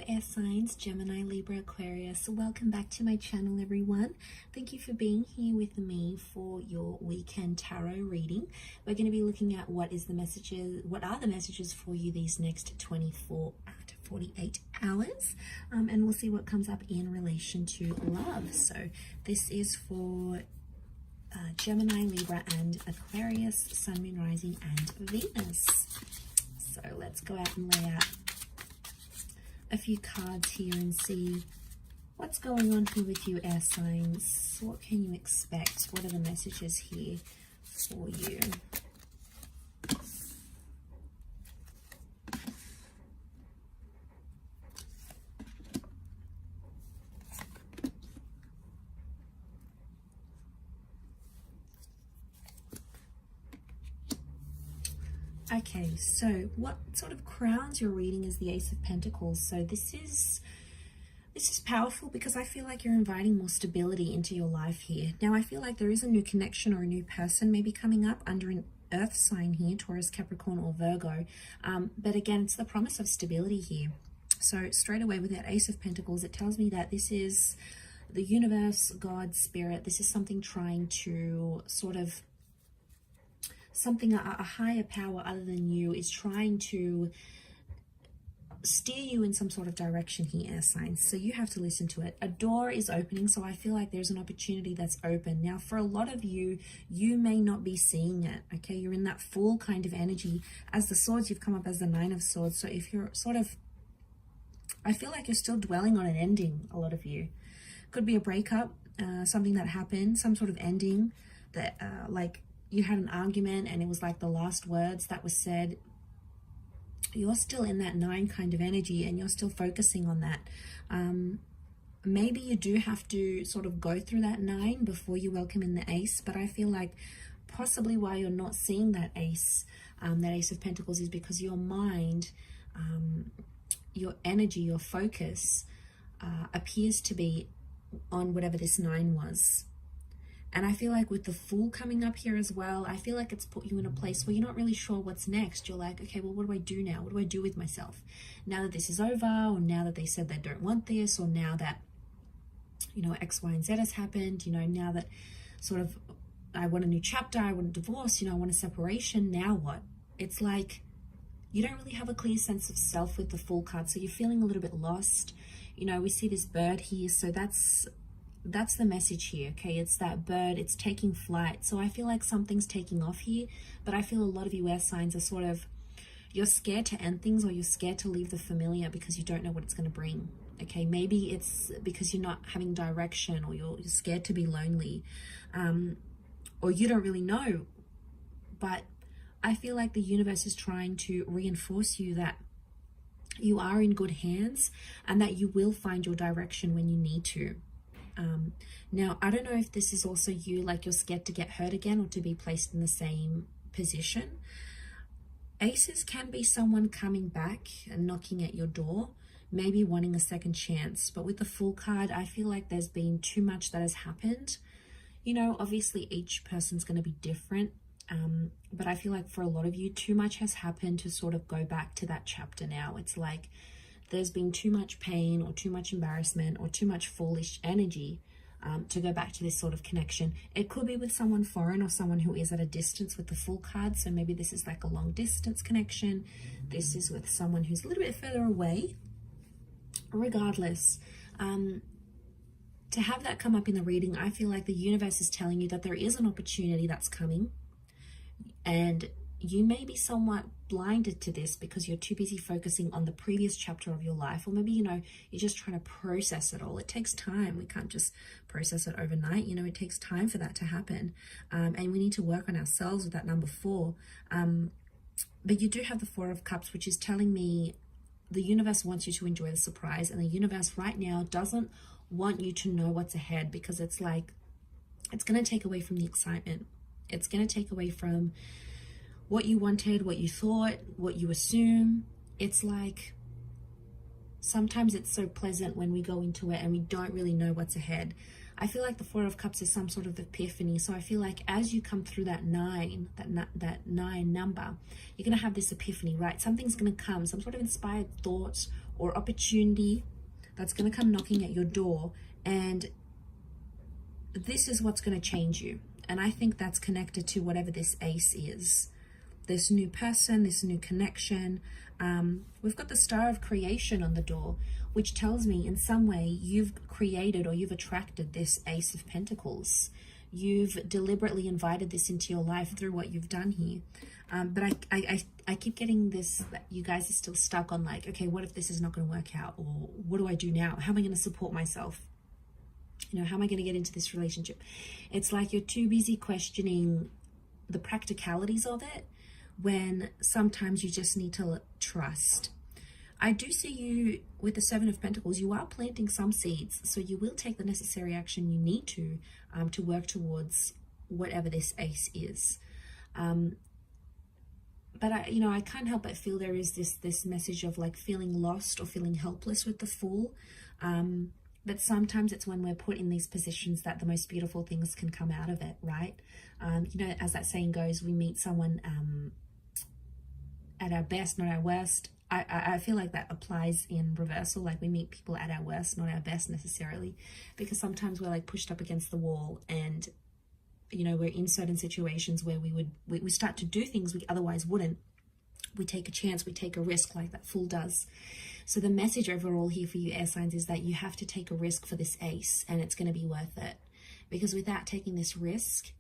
Air signs, Gemini, Libra, Aquarius. Welcome back to my channel, everyone. Thank you for being here with me for your weekend tarot reading. We're going to be looking at what are the messages for you these next 24 to 48 hours, and we'll see what comes up in relation to love. So this is for Gemini, Libra, and Aquarius, Sun, Moon, Rising, and Venus. So let's go out and lay out a few cards here and see what's going on here with you, air signs. What can you expect? What are the messages here for you? Okay, so what sort of crowns your reading is the Ace of Pentacles. So this is powerful because I feel like you're inviting more stability into your life here. Now, I feel like there is a new connection or a new person maybe coming up under an earth sign here, Taurus, Capricorn, or Virgo. But again, it's the promise of stability here. So straight away with that Ace of Pentacles, it tells me that this is the universe, God, spirit. This is something trying to sort of a higher power other than you is trying to steer you in some sort of direction here, air signs. So you have to listen to it. A door is opening, so I feel like there's an opportunity that's open. Now, for a lot of you, you may not be seeing it, okay? You're in that full kind of energy. As the swords, you've come up as the Nine of Swords. So if you're I feel like you're still dwelling on an ending, a lot of you. Could be a breakup, something that happened, some sort of ending that, like, you had an argument and it was like the last words that was said. You're still in that 9 kind of energy and you're still focusing on that. Maybe you do have to sort of go through that 9 before you welcome in the Ace, but I feel like possibly why you're not seeing that Ace of Pentacles is because your mind, your energy, your focus appears to be on whatever this 9 was. And I feel like with the Fool coming up here as well, I feel like it's put you in a place where you're not really sure what's next. You're like, okay, well, what do I do now? What do I do with myself? Now that this is over, or now that they said they don't want this, or now that, you know, X, Y, and Z has happened, you know, now that sort of I want a new chapter, I want a divorce, you know, I want a separation, now what? It's like you don't really have a clear sense of self with the Fool card, so you're feeling a little bit lost. You know, we see this bird here, so that's the message here, okay? It's that bird, it's taking flight. So I feel like something's taking off here, but I feel a lot of you air signs are sort of, you're scared to end things, or you're scared to leave the familiar because you don't know what it's going to bring, okay? Maybe it's because you're not having direction, or you're scared to be lonely, or you don't really know. But I feel like the universe is trying to reinforce you that you are in good hands and that you will find your direction when you need to. Now, I don't know if this is also you, like you're scared to get hurt again or to be placed in the same position. Aces can be someone coming back and knocking at your door, maybe wanting a second chance. But with the Fool card, I feel like there's been too much that has happened. You know, obviously each person's going to be different. But I feel like for a lot of you, too much has happened to sort of go back to that chapter now. It's like there's been too much pain or too much embarrassment or too much foolish energy to go back to this sort of connection. It could be with someone foreign or someone who is at a distance with the Fool card. So maybe this is like a long distance connection. This is with someone who's a little bit further away. Regardless, to have that come up in the reading, I feel like the universe is telling you that there is an opportunity that's coming. And you may be somewhat blinded to this because you're too busy focusing on the previous chapter of your life, or maybe, you know, you're just trying to process it all. It takes time. We can't just process it overnight. You know, it takes time for that to happen. And we need to work on ourselves with that number 4. But you do have the 4 of Cups, which is telling me the universe wants you to enjoy the surprise, and the universe right now doesn't want you to know what's ahead, because it's like, it's going to take away from the excitement. It's going to take away from what you wanted, what you thought, what you assume. It's like sometimes it's so pleasant when we go into it and we don't really know what's ahead. I feel like the Four of Cups is some sort of epiphany. So I feel like as you come through that nine number, you're going to have this epiphany, right? Something's going to come, some sort of inspired thought or opportunity that's going to come knocking at your door. And this is what's going to change you. And I think that's connected to whatever this ace is. This new person, this new connection. We've got the Star of Creation on the door, which tells me in some way you've created or you've attracted this Ace of Pentacles. You've deliberately invited this into your life through what you've done here. But I keep getting this, that you guys are still stuck on like, okay, what if this is not going to work out? Or what do I do now? How am I going to support myself? You know, how am I going to get into this relationship? It's like you're too busy questioning the practicalities of it, when sometimes you just need to trust. I do see you with the Seven of Pentacles. You are planting some seeds, so you will take the necessary action you need to work towards whatever this ace is. But I can't help but feel there is this message of like feeling lost or feeling helpless with the Fool. But sometimes it's when we're put in these positions that the most beautiful things can come out of it, right? As that saying goes, we meet someone at our best, not our worst. I feel like that applies in reversal. Like we meet people at our worst, not our best necessarily, because sometimes we're like pushed up against the wall, and we're in certain situations where we start to do things we otherwise wouldn't. We take a chance, we take a risk, like that Fool does. So the message overall here for you air signs is that you have to take a risk for this ace, and it's going to be worth it, because without taking this risk,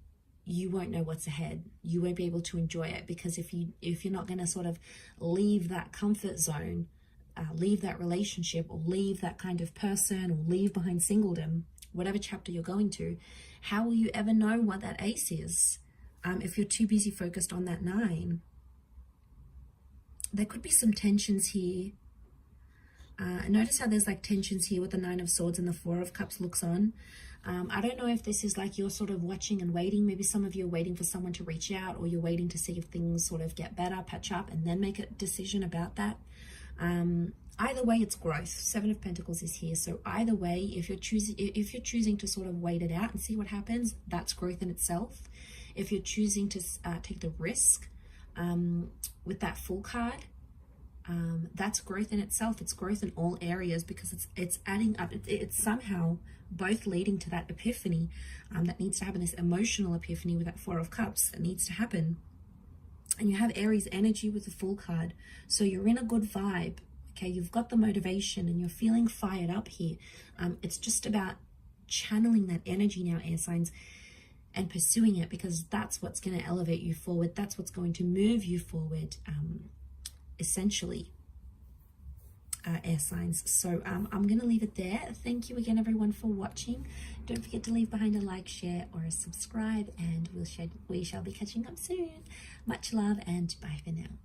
you won't know what's ahead. You won't be able to enjoy it, because if you're not going to sort of leave that comfort zone, leave that relationship, or leave that kind of person, or leave behind singledom, whatever chapter you're going to, how will you ever know what that ace is if you're too busy focused on that 9? There could be some tensions here. Notice how there's like tensions here with the 9 of Swords and the 4 of Cups looks on. I don't know if this is like you're sort of watching and waiting. Maybe some of you are waiting for someone to reach out, or you're waiting to see if things sort of get better, patch up, and then make a decision about that. Either way, it's growth. 7 of Pentacles is here. So either way, if you're choosing to sort of wait it out and see what happens, that's growth in itself. If you're choosing to take the risk with that Fool card, that's growth in itself. It's growth in all areas, because it's adding up. It's somehow both leading to that epiphany that needs to happen, this emotional epiphany with that 4 of Cups that needs to happen. And you have Aries energy with the Fool card, so you're in a good vibe. Okay, you've got the motivation and you're feeling fired up here. It's just about channeling that energy now, air signs, and pursuing it, because that's what's going to elevate you forward. That's what's going to move you forward, essentially, air signs. So I'm going to leave it there. Thank you again, everyone, for watching. Don't forget to leave behind a like, share, or a subscribe, and we shall be catching up soon. Much love, and bye for now.